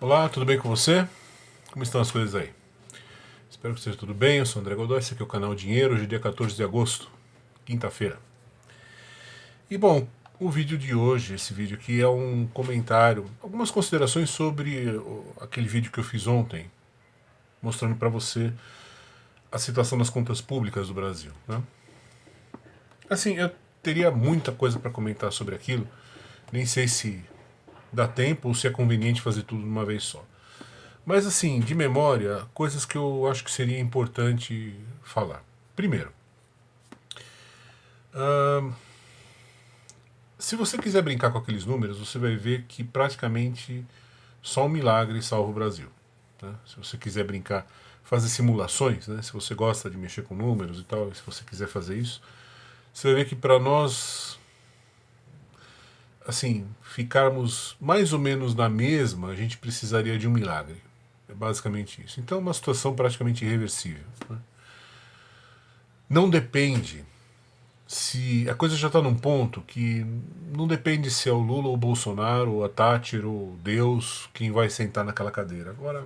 Olá, tudo bem com você? Como estão as coisas aí? Espero que esteja tudo bem. Eu sou o André Godoy, esse aqui é o canal Dinheiro, hoje é dia 14 de agosto, quinta-feira. E bom, o vídeo de hoje, esse vídeo aqui é um comentário, algumas considerações sobre aquele vídeo que eu fiz ontem, mostrando para você a situação das contas públicas do Brasil, né? Assim, eu teria muita coisa para comentar sobre aquilo, nem sei se dá tempo ou se é conveniente fazer tudo de uma vez só. Mas assim, de memória, coisas que eu acho que seria importante falar. Primeiro, se você quiser brincar com aqueles números, você vai ver que praticamente só um milagre salva o Brasil. Né? Se você quiser brincar, fazer simulações, né? Se você gosta de mexer com números e tal, se você quiser fazer isso, você vai ver que para nós, assim, ficarmos mais ou menos na mesma, a gente precisaria de um milagre. É basicamente isso. Então é uma situação praticamente irreversível. Né? Não depende se a coisa já está num ponto que não depende se é o Lula ou o Bolsonaro, ou a Thatcher ou Deus quem vai sentar naquela cadeira. Agora,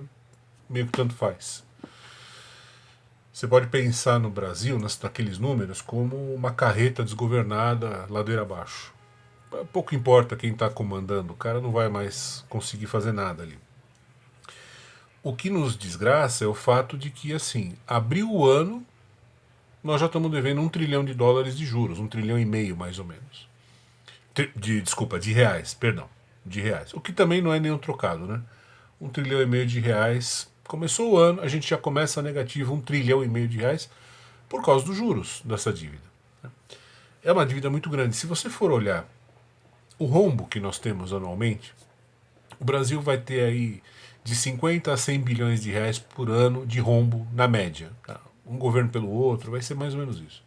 meio que tanto faz. Você pode pensar no Brasil, naqueles números, como uma carreta desgovernada ladeira abaixo. Pouco importa quem está comandando, o cara não vai mais conseguir fazer nada ali. O que nos desgraça é o fato de que, assim, abriu o ano, nós já estamos devendo US$ 1 trilhão de juros, 1,5 trilhão mais ou menos. Desculpa, de reais, perdão. De reais. O que também não é nenhum trocado, né? 1,5 trilhão de reais. Começou o ano, a gente já começa negativo 1,5 trilhão de reais por causa dos juros dessa dívida. É uma dívida muito grande. Se você for olhar o rombo que nós temos anualmente, o Brasil vai ter aí de 50 a 100 bilhões de reais por ano de rombo na média. Tá? Um governo pelo outro, vai ser mais ou menos isso.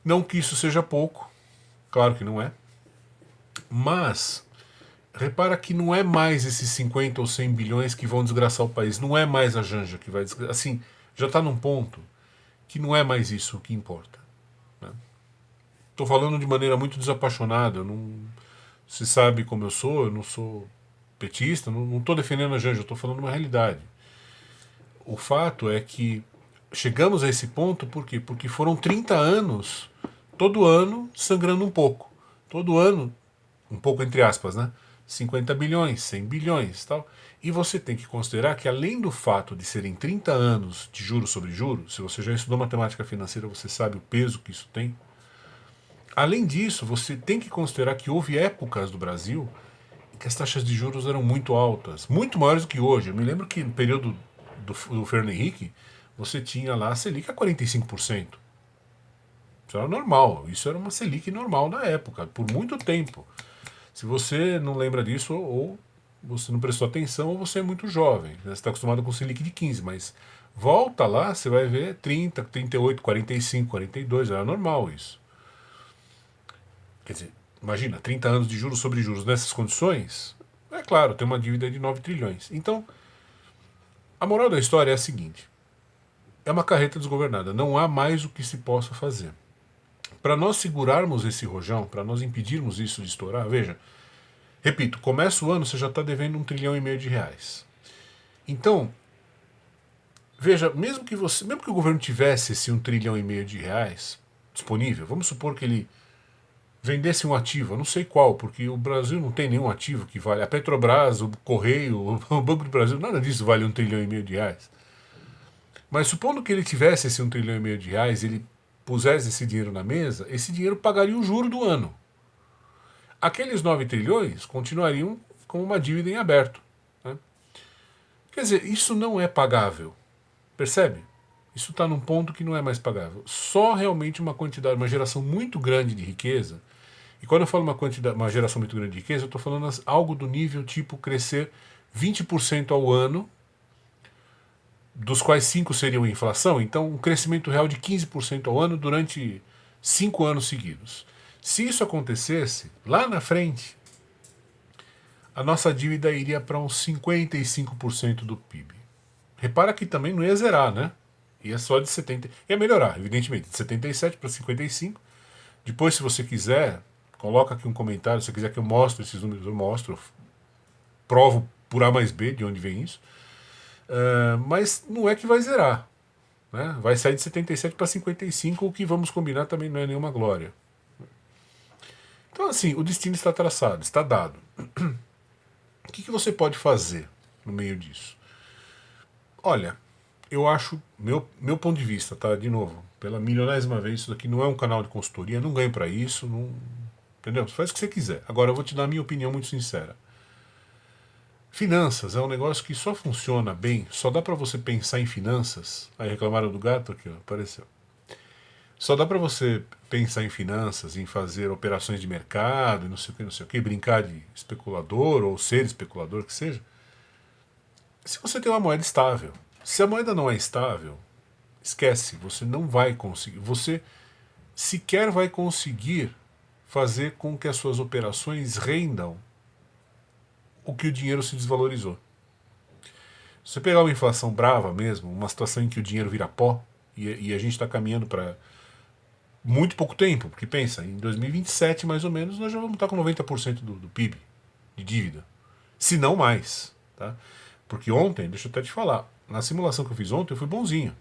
Não que isso seja pouco, claro que não é, mas repara que não é mais esses 50 ou 100 bilhões que vão desgraçar o país. Não é mais a Janja que vai desgraçar. Assim, já está num ponto que não é mais isso o que importa. Estou falando de maneira muito desapaixonada. Não, se sabe como eu não sou petista, não estou defendendo a Janja, estou falando uma realidade. O fato é que chegamos a esse ponto por quê? Porque foram 30 anos, todo ano sangrando um pouco. Todo ano um pouco entre aspas, né? 50 bilhões, 100 bilhões tal. E você tem que considerar que além do fato de serem 30 anos de juros sobre juros, se você já estudou matemática financeira, você sabe o peso que isso tem. Além disso, você tem que considerar que houve épocas do Brasil em que as taxas de juros eram muito altas, muito maiores do que hoje. Eu me lembro que no período do Fernando Henrique, você tinha lá a Selic a 45%. Isso era normal, isso era uma Selic normal na época, por muito tempo. Se você não lembra disso, ou você não prestou atenção, ou você é muito jovem. Né? Você está acostumado com Selic de 15, mas volta lá, você vai ver 30, 38, 45, 42, era normal isso. Quer dizer, imagina, 30 anos de juros sobre juros nessas condições, é claro, tem uma dívida de 9 trilhões. Então, a moral da história é a seguinte, é uma carreta desgovernada, não há mais o que se possa fazer. Para nós segurarmos esse rojão, para nós impedirmos isso de estourar, veja, repito, começa o ano, você já está devendo 1,5 trilhão de reais. Então, veja, mesmo que o governo tivesse esse 1,5 trilhão de reais disponível, vamos supor que ele vendesse um ativo, eu não sei qual, porque o Brasil não tem nenhum ativo que vale. A Petrobras, o Correio, o Banco do Brasil, nada disso vale 1,5 trilhão de reais. Mas supondo que ele tivesse esse 1,5 trilhão de reais, ele pusesse esse dinheiro na mesa, esse dinheiro pagaria o juro do ano. Aqueles 9 trilhões continuariam com uma dívida em aberto. Né? Quer dizer, isso não é pagável. Percebe? Isso está num ponto que não é mais pagável. Só realmente uma quantidade, uma geração muito grande de riqueza. E quando eu falo uma geração muito grande de riqueza, eu estou falando algo do nível tipo crescer 20% ao ano, dos quais 5 seriam inflação, então um crescimento real de 15% ao ano durante 5 anos seguidos. Se isso acontecesse, lá na frente, a nossa dívida iria para uns 55% do PIB. Repara que também não ia zerar, né? Ia só de 70. Ia melhorar, evidentemente, de 77 para 55. Depois, se você quiser, coloca aqui um comentário. Se você quiser que eu mostre esses números, eu mostro. Eu provo por A mais B, de onde vem isso. Mas não é que vai zerar. Né? Vai sair de 77 para 55, o que vamos combinar também não é nenhuma glória. Então, assim, o destino está traçado, está dado. O que você pode fazer no meio disso? Olha, eu acho, meu ponto de vista, tá? De novo, pela milionésima vez, isso daqui não é um canal de consultoria, não ganho para isso, não, entendeu? Você faz o que você quiser. Agora eu vou te dar a minha opinião muito sincera. Finanças é um negócio que só funciona bem, só dá para você pensar em finanças. Aí reclamaram do gato aqui, ó, apareceu. Só dá para você pensar em finanças, em fazer operações de mercado, não sei o que, brincar de especulador ou ser especulador, que seja, se você tem uma moeda estável. Se a moeda não é estável, esquece, você não vai conseguir. Você sequer vai conseguir fazer com que as suas operações rendam o que o dinheiro se desvalorizou. Se você pegar uma inflação brava mesmo, uma situação em que o dinheiro vira pó, e a gente está caminhando para muito pouco tempo, porque pensa, em 2027 mais ou menos nós já vamos estar com 90% do PIB de dívida, se não mais. Tá? Porque ontem, deixa eu até te falar, na simulação que eu fiz ontem eu fui bonzinho.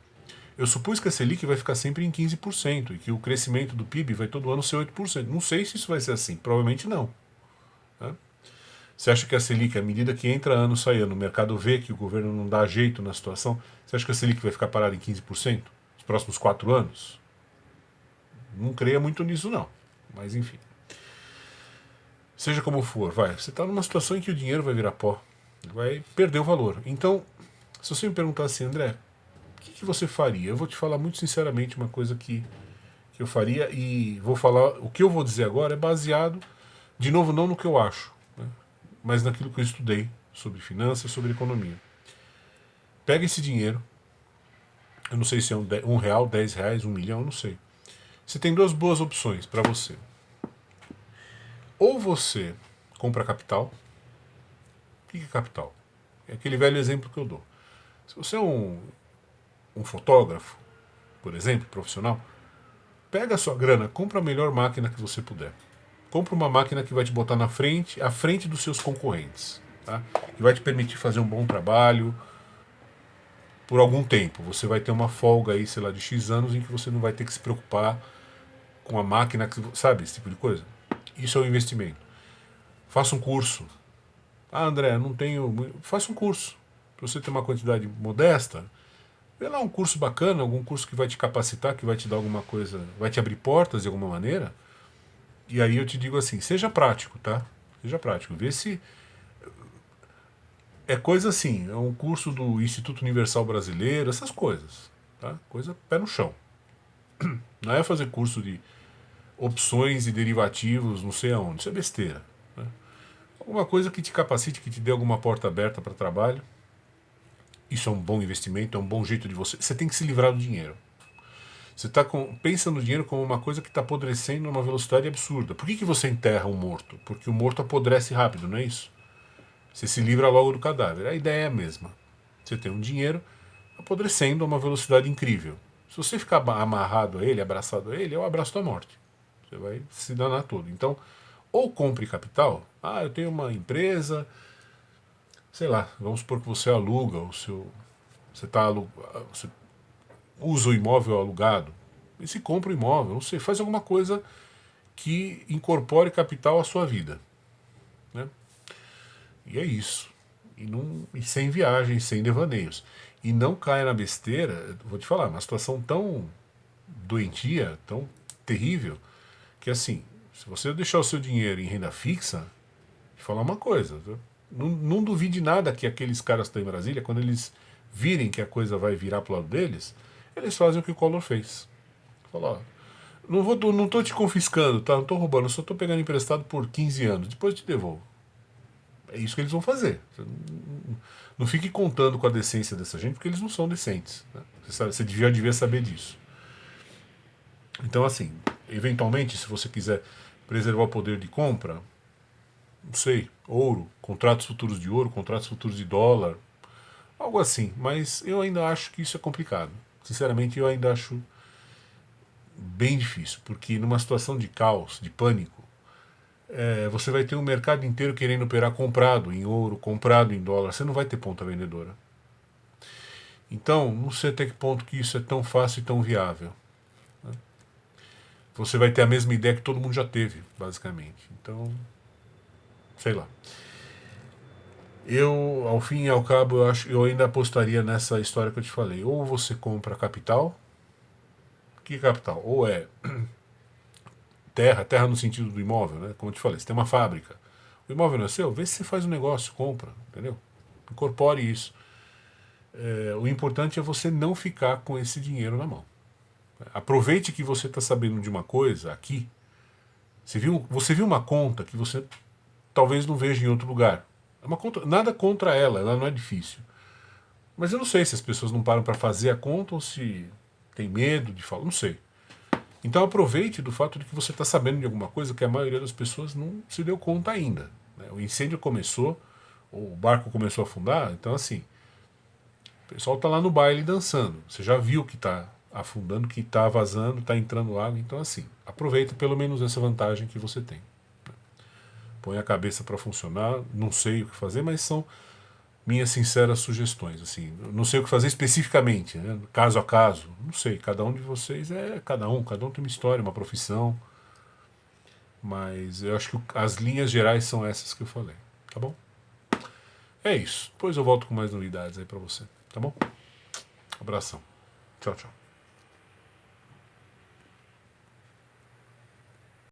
Eu supus que a Selic vai ficar sempre em 15% e que o crescimento do PIB vai todo ano ser 8%. Não sei se isso vai ser assim, provavelmente não. Tá? Você acha que a Selic, à medida que entra ano, sai ano, o mercado vê que o governo não dá jeito na situação, você acha que a Selic vai ficar parada em 15% nos próximos 4 anos? Não creia muito nisso, não. Mas enfim. Seja como for, vai. Você está numa situação em que o dinheiro vai virar pó. Vai perder o valor. Então, se você me perguntar assim, André, o que você faria? Eu vou te falar muito sinceramente uma coisa que eu faria e vou falar. O que eu vou dizer agora é baseado, de novo, não no que eu acho, né, mas naquilo que eu estudei sobre finanças, sobre economia. Pega esse dinheiro. Eu não sei se é um real, 10 reais, 1 milhão, eu não sei. Você tem duas boas opções para você. Ou você compra capital. O que é capital? É aquele velho exemplo que eu dou. Se você é um fotógrafo, por exemplo, profissional, pega a sua grana, compra a melhor máquina que você puder. Compra uma máquina que vai te botar à frente dos seus concorrentes. Tá? Que vai te permitir fazer um bom trabalho por algum tempo. Você vai ter uma folga aí, sei lá, de X anos em que você não vai ter que se preocupar com a máquina, sabe, esse tipo de coisa. Isso é um investimento. Faça um curso. Ah, André, não tenho. Faça um curso. Para você ter uma quantidade modesta, vê lá um curso bacana, algum curso que vai te capacitar, que vai te dar alguma coisa, vai te abrir portas de alguma maneira. E aí eu te digo assim, seja prático, tá? Seja prático. Vê se. É coisa assim, é um curso do Instituto Universal Brasileiro, essas coisas. Tá? Coisa pé no chão. Não é fazer curso de opções e derivativos, não sei aonde. Isso é besteira. Né? Alguma coisa que te capacite, que te dê alguma porta aberta para trabalho. Isso é um bom investimento, é um bom jeito de você. Você tem que se livrar do dinheiro. Você pensa no dinheiro como uma coisa que está apodrecendo numa velocidade absurda. Por que você enterra um morto? Porque o morto apodrece rápido, não é isso? Você se livra logo do cadáver. A ideia é a mesma. Você tem um dinheiro apodrecendo a uma velocidade incrível. Se você ficar amarrado a ele, abraçado a ele, é o abraço da morte. Você vai se danar todo. Então, ou compre capital. Ah, eu tenho uma empresa, sei lá, vamos supor que você aluga o seu. Você usa o imóvel alugado. E se compra o imóvel, não sei, faz alguma coisa que incorpore capital à sua vida. Né? E é isso. E sem viagens, sem devaneios. E não caia na besteira, vou te falar, uma situação tão doentia, tão terrível, que assim, se você deixar o seu dinheiro em renda fixa, vou te falar uma coisa, não duvide nada que aqueles caras que estão em Brasília, quando eles virem que a coisa vai virar para o lado deles, eles fazem o que o Collor fez. Fala, ó, não tô te confiscando, tá? Não tô roubando, só tô pegando emprestado por 15 anos, depois eu te devolvo. É isso que eles vão fazer. Você não fique contando com a decência dessa gente, porque eles não são decentes. Né? Você já devia saber disso. Então, assim, eventualmente, se você quiser preservar o poder de compra, não sei, ouro, contratos futuros de ouro, contratos futuros de dólar, algo assim. Mas eu ainda acho que isso é complicado. Sinceramente, eu ainda acho bem difícil, porque numa situação de caos, de pânico, você vai ter um mercado inteiro querendo operar comprado em ouro, comprado em dólar. Você não vai ter ponta vendedora. Então, não sei até que ponto que isso é tão fácil e tão viável. Você vai ter a mesma ideia que todo mundo já teve, basicamente. Então, sei lá. Eu, ao fim e ao cabo, eu ainda apostaria nessa história que eu te falei. Ou você compra capital. Que capital? Ou é terra no sentido do imóvel, né? Como eu te falei, você tem uma fábrica. O imóvel não é seu, vê se você faz um negócio, compra, entendeu? Incorpore isso. O importante é você não ficar com esse dinheiro na mão. Aproveite que você está sabendo de uma coisa aqui. Você viu uma conta que você talvez não veja em outro lugar. É uma conta, nada contra ela não é difícil. Mas eu não sei se as pessoas não param para fazer a conta ou se tem medo de falar, não sei. Então aproveite do fato de que você está sabendo de alguma coisa que a maioria das pessoas não se deu conta ainda. Né? O incêndio começou, o barco começou a afundar, então assim, o pessoal está lá no baile dançando. Você já viu que está afundando, que está vazando, está entrando água, então assim, aproveita pelo menos essa vantagem que você tem. Põe a cabeça para funcionar, não sei o que fazer, mas são minhas sinceras sugestões. Assim, não sei o que fazer especificamente, né? Caso a caso, não sei. Cada um de vocês é cada um tem uma história, uma profissão. Mas eu acho que as linhas gerais são essas que eu falei. Tá bom? É isso. Depois eu volto com mais novidades aí pra você. Tá bom? Abração. Tchau, tchau.